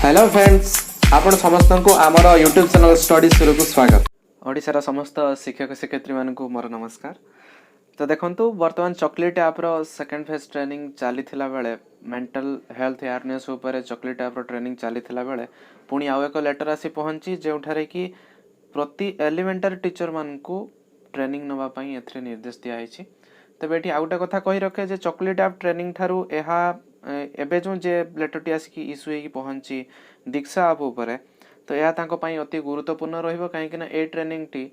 Hello friends आपण समस्त को आमर यूट्यूब चैनल स्टडी सुरु को स्वागत। ओडिशार समस्त शिक्षक शिक्षयित्री मानकु मोर नमस्कार। तो देखंतु वर्तमान चॉकलेट ऐप रो सेकंड फेज ट्रेनिंग चली थिला बेले मेंटल हेल्थ अवेयरनेस ऊपर चॉकलेट ऐप रो ट्रेनिंग चली थिला बेले पुणी आउ एक लेटर आसी पहुंची जेउठारे कि प्रति एलिमेंटरी टीचर मानकु ट्रेनिंग नवा पई एथरे निर्देश दिया आइछि। तबे एठी आउटा कथा कहि रखे जे चॉकलेट ऐप ट्रेनिंग थारु एहा एबे जो जे लेटरटी आसिकी इश्यू होगी पहुंची दीक्षा ऐप उपरे तो यह तांको पई अति गुरुत्वपूर्ण रहिबो काहेकि ना ए ट्रेनिंग टी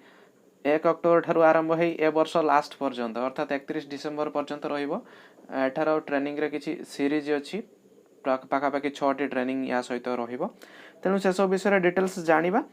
1 अक्टोबर ठारू आरंभ होई ए वर्ष लास्ट पर्यंत अर्थात 31 डिसेंबर पर्यंत रहिबो। एठार ट्रेनिंग रे किछि सीरीज अछि पाखापाखि 6 टी ट्रेनिंग या सहित रहिबो। तेणु से सब विषय डिटेल्स जानिबा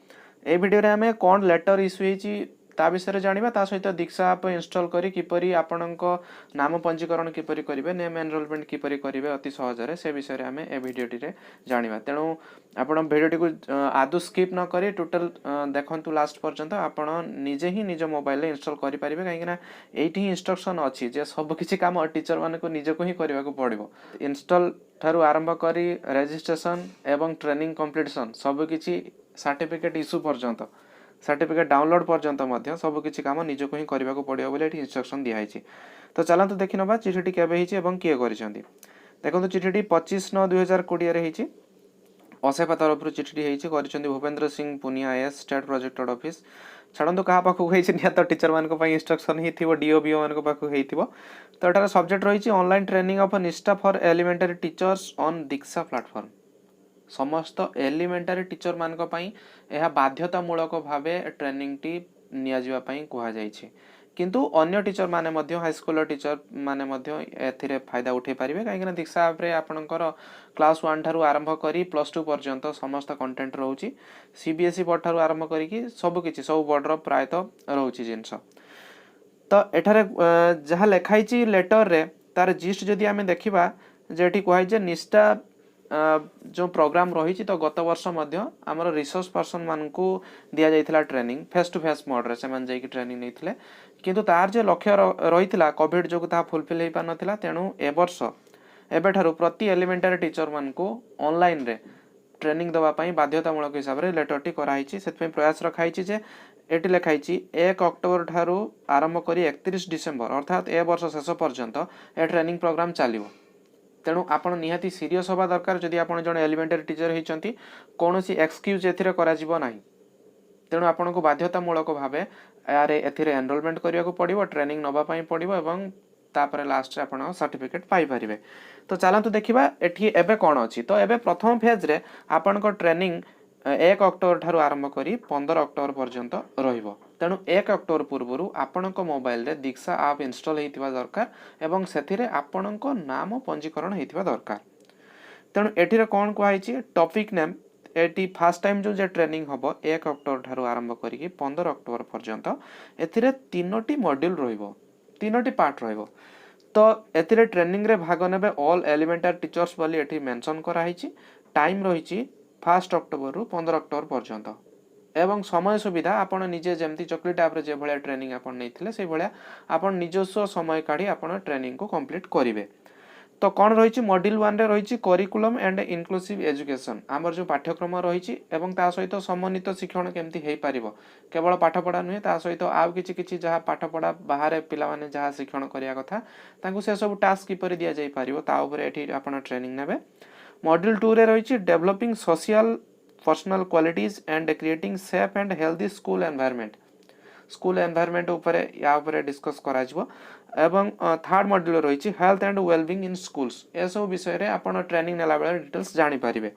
ए वीडियो रे हमें कोन लेटर इश्यू हेछि ता विषय जानिबा ता सहित दीक्षा ऐप इंस्टॉल करी किपरि आपणको नाम पंजीकरण किपरि करिवे नेम एनरोलमेंट किपरि करिवे अति सहजरे से विषय रे हमें ए वीडियोटी रे जानिबा। तेणु आपण वीडियोटी को आदु स्किप न करी टोटल देखंतु लास्ट पर्यंत आपण निजे ही निज मोबाइल रे इंस्टॉल करि परिबे काहे ना एठी इंस्ट्रक्शन अछि जे सब किछि काम टीचर माने को निजे को ही करबा को पड़िबो। इंस्टॉल ठारू आरंभ करी रजिस्ट्रेशन एवं ट्रेनिंग कंप्लीशन सब किछि सर्टिफिकेट इश्यू पर्यंत सर्टिफिकेट डाउनलोड पर्यंत मध्य सब किछि काम निजे को ही करबा को पड़िबो बोले एठी इंस्ट्रक्शन दिया आइछि। तो चलंतु देखि नबा चिठीटी केबे हिछि एवं किए करिसेंती। देखंतु चिठीटी 25/9/2020 रे हिछि ओसेपा तरफ रु चिठीटी हिछि करिसेंती Bhupendra Singh Punia as state projected office छाड़ंतु कहा पाखु हेछि निया तो टीचर मान को पई इंस्ट्रक्शन ही थिबो डीओबीओ मान को पाखु हेतिबो। तो एटार सब्जेक्ट रहिछि ऑनलाइन ट्रेनिंग ऑफ निष्ठा for elementary teachers on Diksha platform. समस्त एलिमेंटरी टीचर मान को पई एहा बाध्यतामूलक भावे ट्रेनिंग टी निया जिवा पई कुहा जाइछि किंतु अन्य टीचर माने मध्य हाई स्कूल टीचर माने मध्य एथिरे फायदा उठे पारिबे काहे कि दीक्षा ऐप रे आपनकर क्लास 1 ठारू आरंभ करी प्लस 2 पर्यंत समस्त कंटेंट रहउछि। सीबीएसई बोर्ड ठारू आरंभ करी कि सब किछि सब बोर्ड रो प्रायत रहउछि जिंस। तो एठारे जहा लेखाइछि लेटर रे तार जिस्ट जदि हमें देखिबा जेठी कुहाइ जे निष्ठा जो प्रोग्राम रही तो गत वर्ष मध्य आमर रिसोर्स पर्सन मान को दिया जाइथिला training face to face mode रे सेमान जाई कि ट्रेनिंग नैथिले किंतु तार जे लक्ष्य रहिथिला कोविड जो ता फुलफिल हेई पार नथिला। तेणु ए वर्ष एबे ठारू प्रति एलिमेंटरी टीचर मान को ऑनलाइन रे ट्रेनिंग दवा पई बाध्यतामूलक हिसाब रे लेटर टी कराइछि। सेत पई प्रयास रखाइछि जे एटी लेखाइछि 1 अक्टोबर ठारू आरंभ करी 31 डिसेंबर अर्थात ए वर्ष शेष पर्यंत ए ट्रेनिंग प्रोग्राम चालिबो। तेणु आपण निहाती सीरियस होबा दरकार जदि आपण जण एलिमेंटरी टीचर हेचंती कोनोसी एक्सक्यूज एथिरे करा जिवो नाही। तेणु आपण को बाध्यतामूलक भावे यारे एथिरे एनरोलमेंट करिया को पड़िबो ट्रेनिंग नबा पई पड़िबो एवं तापर लास्ट रे आपण सर्टिफिकेट पाई परिबे। तो चलंतु देखिबा एठी एबे कोन अछि। तो एबे प्रथम फेज रे आपण को ट्रेनिंग 1 अक्टोबर ठारू आरंभ करी 15 अक्टोबर पर्यंत रहिबो। तेणु 1 अक्टोबर पूर्वरु आपणको मोबाइल रे दीक्षा ऐप इंस्टॉल हेतिबा दरकार एवं सेथिरे आपणको नाम पंजीकरण हेतिबा दरकार। तेणु एठिरे कोन कुहाइछि टॉपिक नेम एटी फर्स्ट टाइम जो जे ट्रेनिंग हबो 1 अक्टोबर ठारू आरंभ करी 15 अक्टोबर पर्यंत एथिरे 3टी मॉड्यूल रहिबो 3टी पार्ट रहिबो। तो एथिरे ट्रेनिंग रे भाग नेबे ऑल एलिमेंटरी टीचर्स बोली एठी मेंशन करा हिछि। टाइम रहिछि 1 अक्टोबर रु 15 अक्टोबर पर्यंत एवं समय सुविधा आपण निजे जेमती चॉकलेट ऐप रे जे भलिया ट्रेनिंग आपण नैथिले से भलिया आपण निजस्व समय काढी आपण ट्रेनिंग को कंप्लीट करिवे। तो कोन रहिछि मॉड्यूल 1 रे रहिछि करिकुलम एंड इंक्लूसिव एजुकेशन हमर जो पाठ्यक्रम रहिछि एवं ता सहित समन्वित शिक्षण केमती हेई परिबो केवल पाठ पढ़ा नुहे ता सहित आउ किछि किछि जहा पाठ पढ़ा बाहर पिला माने जहा शिक्षण करिया कथा तांकु से सब टास्क किपरि दिया जाई परिबो ता ऊपर एठी आपण ट्रेनिंग नेबे। मॉड्यूल 2 रे रहिछि developing social personal qualities and creating safe and healthy school environment ऊपर या ऊपर डिस्कस करा जिवो। एवं थर्ड मॉड्यूल रहिछि health and wellbeing in schools ए सब विषय रे आपण ट्रेनिंग नेला बेले डिटेल्स जानि परिबे।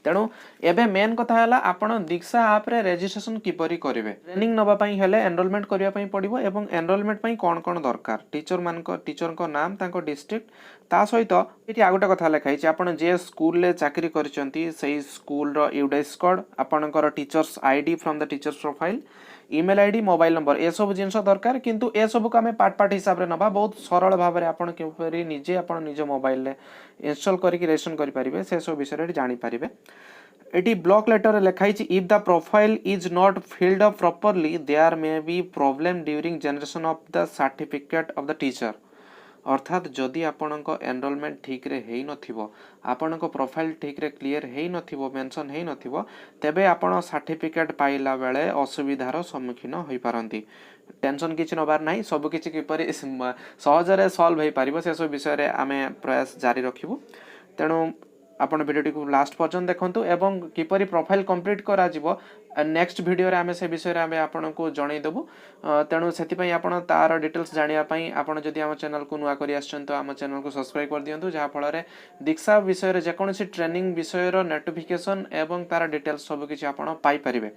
तेणु एबे मेन कथा हला आपण दीक्षा ऐप रे रजिस्ट्रेशन किपरि करिवे ट्रेनिंग नबा पई हेले एनरोलमेंट करिया पई पड़िबो एवं एनरोलमेंट पई कोन कोन दरकार टीचर को नाम तांको डिस्ट्रिक्ट ता सहित एठी आगोटा कथा लेखाइ छै आपण जे स्कूल ले चाकरी करचंती सेही स्कूल रो यूडाइस कोड आपणकर teachers ID from the teachers profile email ID mobile number A सब जिंस दरकार किंतु ए सब को हमें पार्ट पार्ट हिसाब रे नबा बहुत सरल भाव रे आपण केपरि निजे आपण निज मोबाइल ले इंस्टॉल करी रजिस्ट्रेशन करि परिबे से सब विषय रे जानि परिबे। एटी ब्लॉक लेटर लिखाई if the profile is not filled up properly there may be problem during generation of the certificate of the teacher अर्थात जदि आपणक एनरोलमेंट ठीक रे हेई नथिबो आपणक प्रोफाइल ठीक रे क्लियर हेई नथिबो मेंशन हेई नथिबो तेबे आपण सर्टिफिकेट पाइला बेले असुविधार सम्मुखीन होई पारंती। टेंशन किछि नबार नाही सब किछि किपरि सहजरे सॉल्व होई पारिबो से सब विषय रे आमे प्रयास जारी रखिबु। तेणु आपण भिडियोटी को लास्ट पर्यंत देखंतु एवं किपरि प्रोफाइल कंप्लीट करा जिवो नेक्स्ट वीडियो रे आमे से विषय रे आमे आपण को जणै देबु। तेणु सेति पई आपण तार डिटेल्स जानिया पई आपण जदि हम चैनल को नुआ करी आछन तो हम चैनल को सब्सक्राइब कर दियंतु जहा फल रे दीक्षा विषय रे जे कोनोसी ट्रेनिंग विषय रो नोटिफिकेशन एवं तार डिटेल्स सब किछि आपण पाई परिबे।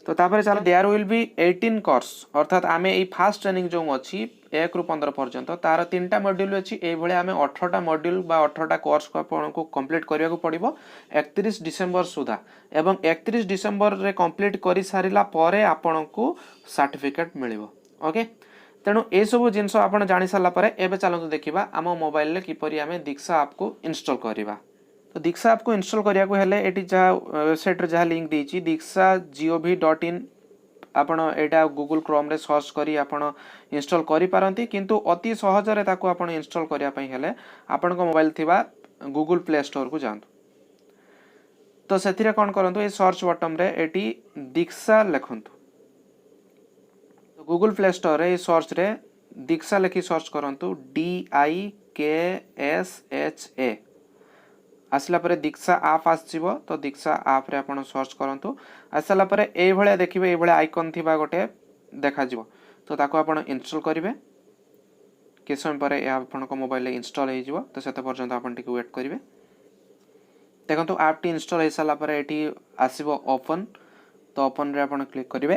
तो तापर चलो देयर विल बी 18 कोर्स अर्थात आमे ए फास्ट ट्रेनिंग जो अछि 1 रु 15 पर्यंत तार 3टा मॉड्यूल अछि ए भले आमे 18टा मॉड्यूल बा 18टा कोर्स को आपण को कंप्लीट करिया को पड़िबो 31 डिसेंबर सुधा एवं 31 डिसेंबर रे कंप्लीट करि सारिला परे आपण को सर्टिफिकेट मिलिबो। ओके तेणु ए सब जिंस आपण जानि साला परे एबे चलंतु देखिबा आम मोबाइल ले किपरि आमे दीक्षा ऐप को इंस्टॉल करिबा। तो दीक्षा ऐप को इंस्टॉल करिया को हेले एटी जा वेबसाइट रे जा लिंक देछि diksha.gov.in आपण एटा गूगल क्रोम रे सर्च करी आपण इंस्टॉल करि पारंती किंतु अति सहज रे ताको आपण इंस्टॉल करिया पई हेले आपण को मोबाइल थिबा गूगल प्ले स्टोर को जांतु। तो सेथिरे कोन करंतु ए सर्च बटन रे एटी दीक्षा लिखंतु। तो गूगल प्ले स्टोर रे सर्च रे दीक्षा लिखि सर्च करंतु DIKSHA आसला परे दीक्षा ऐप आसीबो। तो दीक्षा ऐप रे आपण सर्च करंतु आसला परे ए भळे देखिबे ए भळे आइकन थिबा गोटे देखा जिवो। तो ताको आपण इंस्टॉल करिवे के समय परे ए आपण को मोबाइल रे इंस्टॉल हे जिवो। तो सेते पर्यंत आपण टिके वेट करिवे। देखंतु ऐप टी इंस्टॉल हे साला परे एटी आसीबो ओपन। तो ओपन रे आपण क्लिक करिवे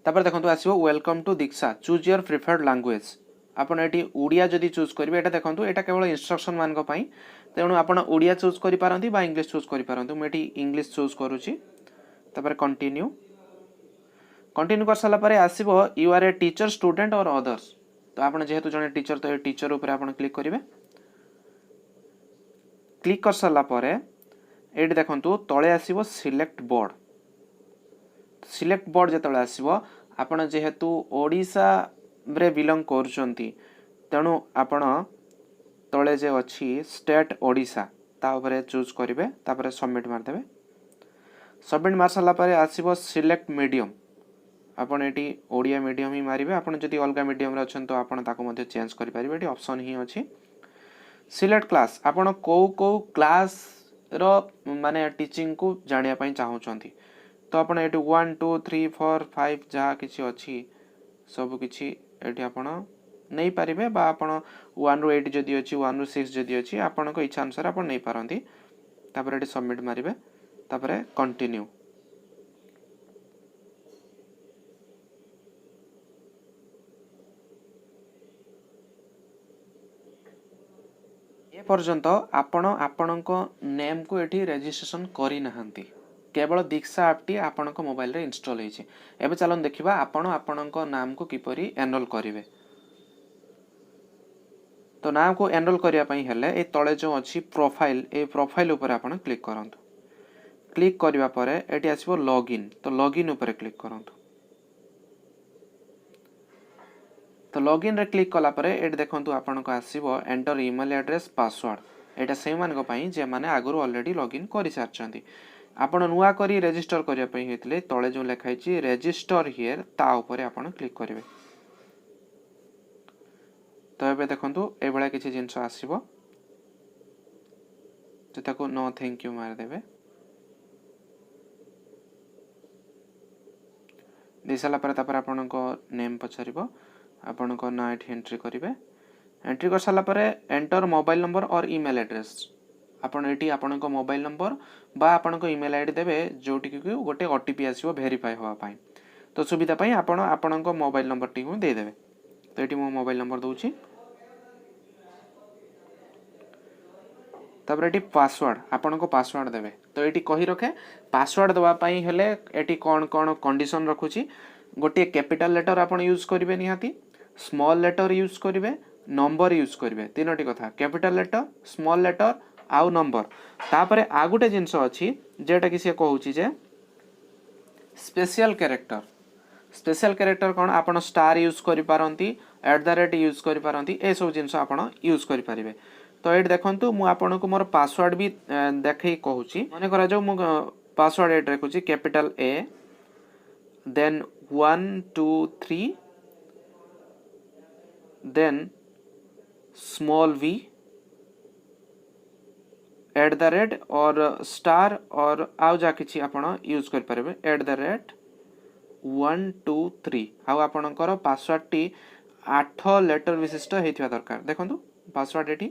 तापर देखंतु आसीबो welcome to Diksha choose your preferred language आपण एटी ओडिया जदी चूज करिवे एटा देखंतु एटा केवल इंस्ट्रक्शन मान को पई तेणु आपण ओडिया चूज करि पारंती बा इंग्लिश चूज करि पारंतु मेटी इंग्लिश चूज करूची। तापर कंटिन्यू कंटिन्यू कर साला परे आसीबो you are a teacher student or others. तो आपण जेहेतु जने टीचर तो ए टीचर ऊपर आपण क्लिक करिवे। क्लिक कर साला परे एटी देखंतु तळे आसीबो सिलेक्ट बोर्ड। सिलेक्ट बोर्ड जेतळे आसीबो आपण जेहेतु ओडिसा रे बिलोंग करचंती तेणु आपण तळे जे अछि स्टेट ओडिसा ता ऊपर चूज करिवे तापर सबमिट मार देबे। सबमिट मार साला परे आसीबो सिलेक्ट मीडियम आपण एटी ओडिया मीडियम ही मारिबे। आपण जदी अलगा मीडियम रे अछन तो आपण ताको मध्ये चेंज करि परिबे। एटी ऑप्शन ही अछि सिलेक्ट क्लास आपण को क्लास रो माने टीचिंग को जानिया पई चाहउचंती। तो आपण एटी 1 2 3 4 5 जहा किछि अछि सब किछि एटी आपण नहीं पारिबे बा आपण 1 रु 8 जदी अछि 1 रु 6 जदी अछि आपण को इच्छा अनुसार आपण नहीं पारंती। तापर एटी सबमिट मारिबे तापर कंटिन्यू। ए पर्यंत आपण आपणक नेम को एटी रजिस्ट्रेशन करि नहंती केवल दीक्षा ऐप टी आपणक मोबाइल रे इंस्टॉल होईछि। एबे चलन देखिबा आपण आपणक नाम को किपरि एनरोल करिवे। तो नाम को एनरोल करिया पई हेले ए तळे जो अछि प्रोफाइल ए प्रोफाइल ऊपर आपण क्लिक करंतु। क्लिक करिवा परे एटी आसीबो लॉगिन। तो लॉगिन ऊपर क्लिक करंतु। तो लॉगिन रे क्लिक कला परे एटी देखंतु आपण को आसीबो एंटर ईमेल एड्रेस पासवर्ड। एटा सेही मान को पई जे माने आगुर ऑलरेडी लॉगिन करि सारचंती। आपण नुआ करी रजिस्टर करिया पई हेतले तळे जो लेखाइ छि रजिस्टर हियर ता ऊपर आपण क्लिक करिवे। तो एबे देखंतु ए भला किछि जिंस आसीबो तो ताको नो थैंक यू मार देबे। दिसला पर तापर आपण को नेम पछरिबो आपण को ना एठी एंट्री करिवे। एंट्री कर साला पर एंटर मोबाइल नंबर और ईमेल एड्रेस आपण एठी आपण को मोबाइल नंबर बा आपण को ईमेल आईडी देबे जोटी कि गोटे ओटीपी आसीबो वेरीफाई होवा पाई। तो सुविधा पाई आपण को मोबाइल नंबर टी को दे देबे। तो एठी मो मोबाइल नंबर दोउची तापर एठी पासवर्ड आपण को पासवर्ड देबे। तो एठी कहि रखे पासवर्ड दवा पाई हेले एठी कोन कोन कंडीशन रखुची गोटे कैपिटल लेटर आपण यूज करिवे निहाती स्मॉल लेटर यूज करिवे नंबर यूज करिवे तीनोटी कथा कैपिटल लेटर स्मॉल लेटर आउ नंबर। तापरे आ गुटे जिंस अछि जेटा कि से कहूची जे स्पेशल कैरेक्टर कोन आपण स्टार यूज करि पारंती यूज करि पारंती ए सब जिंस आपण यूज करि परिबे। तो ये देखंतु मु आपन को मोर पासवर्ड भी देखै कहूची माने करा जो मु पासवर्ड एट रखुची capital A then 1 2 3 then small v और स्टार और आउ जा किछि आपण यूज कर परबे @1 2 3 आउ आपणकर पासवर्ड टी 8 लेटर विशिष्ट हेतिवा दरकार। देखंतु password eighty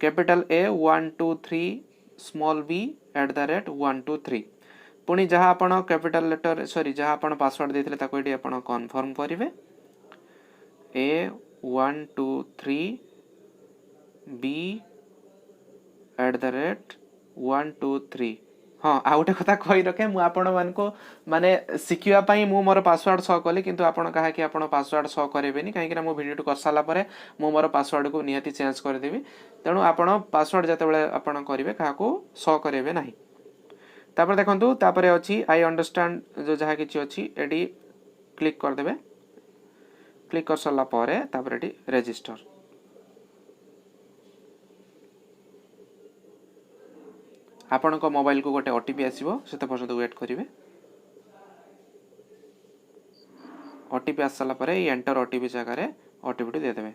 capital A 1 2 3 small v @1 2 3 पुणी जहाँ आपण कैपिटल लेटर सॉरी जहाँ आपण पासवर्ड देथिले ताको एटी आपण कन्फर्म करिवे A 1 2 3 B @1 2 3 हाँ आ गोटे कथा कही रखे मु आपण मान को माने शिखिया पई मु मोर पासवर्ड सह कली किंतु आपण कहा कि आपण पासवर्ड सह करेबेनी काहे कि मो वीडियो कर साला परे मु मोर पासवर्ड को निहाती चेंज कर देबी तेणु आपण पासवर्ड जते बेले आपण करिवे काहा को सह करेबे नाही। तापर देखंतु तापरे अछि आई अंडरस्टैंड जो जहा किछि अछि एडी क्लिक कर देबे क्लिक कर सला परे तापर एडी रजिस्टर आपण को मोबाइल को गोटे ओटीपी आसीबो सेते पर्यंत वेट करिवे ओटीपी आसला परे एंटर ओटीपी जगह रे ओटीपी दे देबे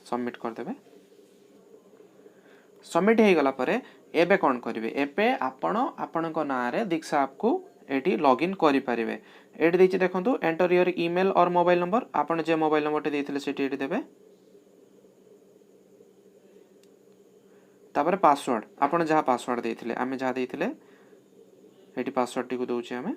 सबमिट कर देबे सबमिट हे गला परे एबे कोन करिवे एबे आपण को ना रे दीक्षा ऐप को एटी लॉगिन करि परिवे एटी दैछि देखंतु एंटर योर ईमेल और मोबाइल नंबर आपण जे मोबाइल नंबर टे दैथिले सेटी एटी देबे तापर पासवर्ड आपण जहाँ पासवर्ड देथिले आमे जहाँ देथिले एटी पासवर्ड टी को दोछि आमे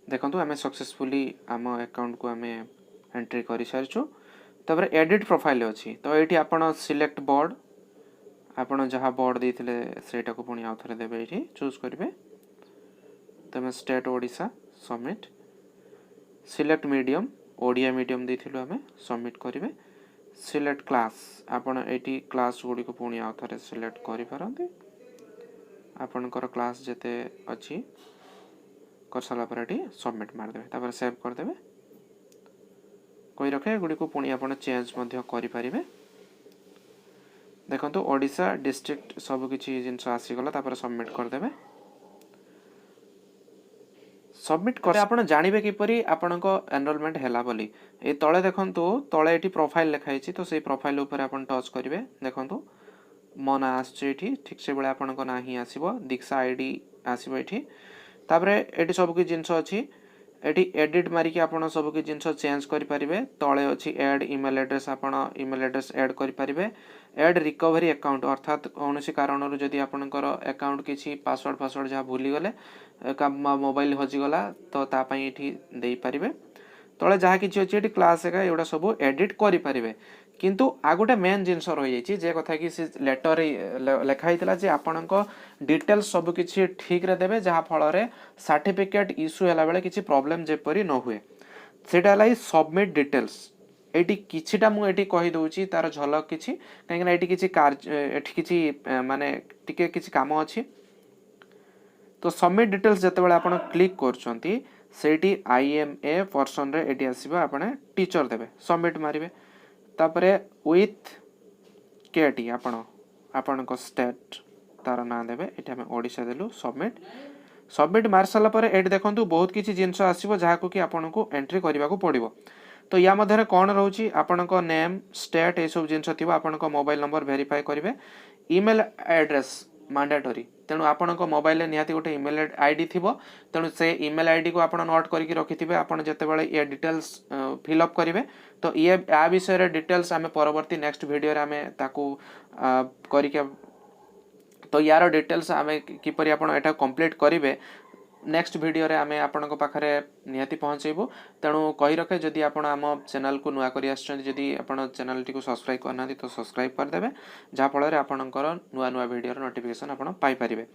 देखंतु आमे सक्सेसफुली आम अकाउंट को आमे एंट्री करि सारछु। तापर एडिट प्रोफाइल अछि तो एटी आपण सिलेक्ट बोर्ड आपण जहाँ बोर्ड देथिले सेटा को पुनी आउथरे देबे एटी चूज करिवे तमे state Odisha submit select medium Odia medium देथिलु आमे सबमिट करिवे सिलेक्ट क्लास आपण एटी क्लास गुडी को पुनी आउथरे सिलेक्ट करि परंती आपनकर क्लास जते अछि कर साला पर एटी सबमिट मार देबे तापर सेव कर देबे कोई रखे गुडी को पुनी आपण चेंज मध्य करि परिवे। देखंतु ओडिसा डिस्ट्रिक्ट सब किछि जिंस आसी गला तापर सबमिट कर देबे सबमिट करे आपण जानिबे किपरि आपनको एनरोलमेंट हैला बोली ए तळे देखंतु तळे एटी प्रोफाइल लिखाई छि तो सेही प्रोफाइल ऊपर आपण टच करिवे देखंतु मो ना आछि एठी ठीक से बेले आपनको ना ही आसीबो दीक्षा आईडी आसीबो एठी तापरे एटी सब कि जिंस अछि एटी एडिट मारी कि आपण सब कि जिंस चेंज करि परिवे तळे अछि ऐड ईमेल एड्रेस आपण ईमेल एड्रेस ऐड करि परिवे ऐड रिकवरी अकाउंट अर्थात कोनोसी कारणरु जदि आपनकर अकाउंट किछि पासवर्ड जहा भूली गले मोबाइल हजि गला तो ता पई एठी देई परिवे तळे जहा किछि अछि एठी क्लास एका एडा सब एडिट करि परिवे किंतु आ गोटे मेन जिंस रहि जायछि जे कथा कि से लेटर लेखा हितला जे आपनको डिटेल्स सब किछि ठीक रे देबे जहा फल रे सर्टिफिकेट इश्यू हला बेले किछि प्रॉब्लम जे परि न हुए सेटा लाई सबमिट डिटेल्स एटी किछिटा मु एटी कहि दोछि तार झलक किछि काहे ना एटी किछि एटी किछि माने टिके किछि काम अछि तो सबमिट डिटेल्स जते बेले आपण क्लिक करछंती सेठी आईएमए पर्सन रे एटी आसीबा आपण टीचर देबे सबमिट मारिबे तापरे विथ केटी आपण को स्टेट तार ना देबे एठी हम ओडिसा देलु सबमिट मार साला परे एटी देखंतु बहुत किछि जिंस आसीबो जहा को कि आपण को एंट्री करबा को पड़िबो तो या मध्यरे कोन रहउची आपण को नेम स्टेट ए सब जिंस थिबो आपण को मोबाइल नंबर वेरीफाई करिवे ईमेल एड्रेस मैंडेटरी तेणु आपण को मोबाइल निहाती गोटे ईमेल आईडी थिबो तेणु से ईमेल आईडी को आपण नोट करके रखिथिबे आपण जते बेले ये डिटेल्स फिल अप करिवे तो ये आ विषय रे डिटेल्स आमे परवर्ती नेक्स्ट वीडियो रे आमे ताकू करिके तो यार डिटेल्स आमे किपरि आपण एटा कंप्लीट करिवे नेक्स्ट वीडियो रे आमे आपण को पाखरे निहाती पहुंचेबो तेणु कहि रखे जदि आपण आम चैनल को नुआ करि आछन जदि आपण चैनल टी को सब्सक्राइब करना तो सब्सक्राइब कर देबे जहा फल रे आपणकर नुआ नुआ वीडियो रो नोटिफिकेशन आपण पाई परिबे।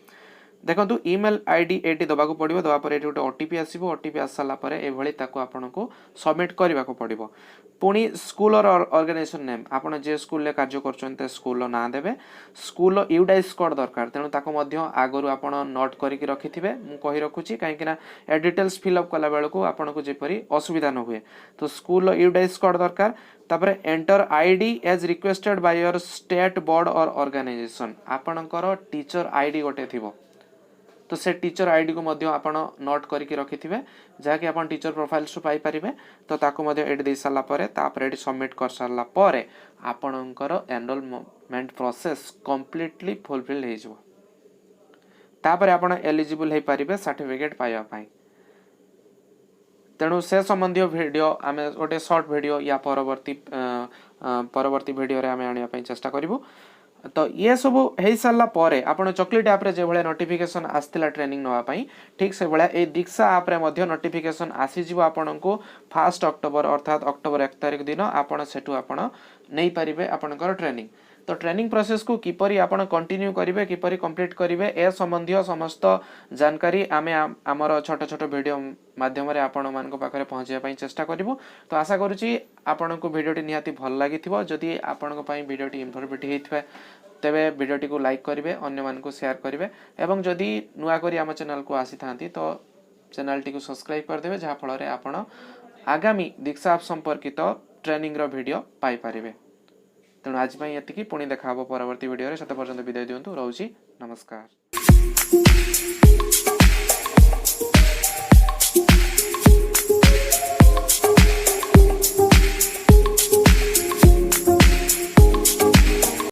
देखो ईमेल आईडी एटी दबा को पड़ो दवा पर गोटे ओटीपी आसो ओटीपी आस सारा पर आपन को सबमिट करने को पड़ो पुणी स्कूल और ऑर्गेनाइजेशन नेम आपन जे स्कूल कार्य कर स्कूल ना देवे स्कूल यूडाइस कोड दरकार तेणु ताको आगु आपन नोट करके रखिथे मुझे कही रखुची कहीं ए डिटेल्स फिलअप कला बेलू आपन को जेपरी असुविधा न हुए तो स्कूल यूडाइस कोड दरकार तापर enter ID as requested by your state board or organisation आपणकर टीचर आईडी गोटे थिबो तो से टीचर आईडी को मध्य आपण नोट करके रखिथिबे जहाँकि आपण टीचर प्रोफाइल्स पाई परिबे तो ताको मध्य एडी दे साला परे तापर एडी सबमिट कर साला परे आपणकर एनरोलमेंट प्रोसेस कंप्लीटली फुलफिल हे जबो तापर आपण एलिजिबल हे परिबे सर्टिफिकेट पाइबा पई तेणु से संबंधी वीडियो आमे गोटे शॉर्ट वीडियो या परवर्ती वीडियो रे आमे आनिया पई चेष्टा करिवु तो ये सब हो सारा पर आपड़ चॉकलेट ऐप जो भाई नोटिफिकेशन आसला ट्रेनिंग नापी ठीक से भाया ये दीक्षा ऐप रे नोटिफिकेशन आसीज आपन को 1 अक्टोबर अर्थात अक्टोबर 1 तारिख दिन आपड़ से नहीं पारे आपंकर ट्रेनिंग तो ट्रेनिंग प्रोसेस को किपरि आपण कंटिन्यू करेंगे किपरि कंप्लीट करेंगे ए संबंधी समस्त जानकारी आमे आमर छोट छोट वीडियो माध्यम आपण मान पाखे पहुँचाई चेष्टा करूँ तो आशा करुँची आपण को वीडियोटी निहाती भल लगी जदि आपण वीडियोटी इनफॉर्मेटिव होता है तेबे वीडियोटी को लाइक करेंगे अन्य मान को शेयर करेंगे एवं जदि नुआ करी आम चैनल को आसी था तो चैनल टी को सब्सक्राइब करदे जहाँ फल आपण आगामी दीक्षा ऐप संपर्कित ट्रेनिंग रो वीडियो पाई पारिबे तेणु आज ये पुणी देखा परवर्ती वीडियो से पर्यंत विदाय दिंतु रोची नमस्कार।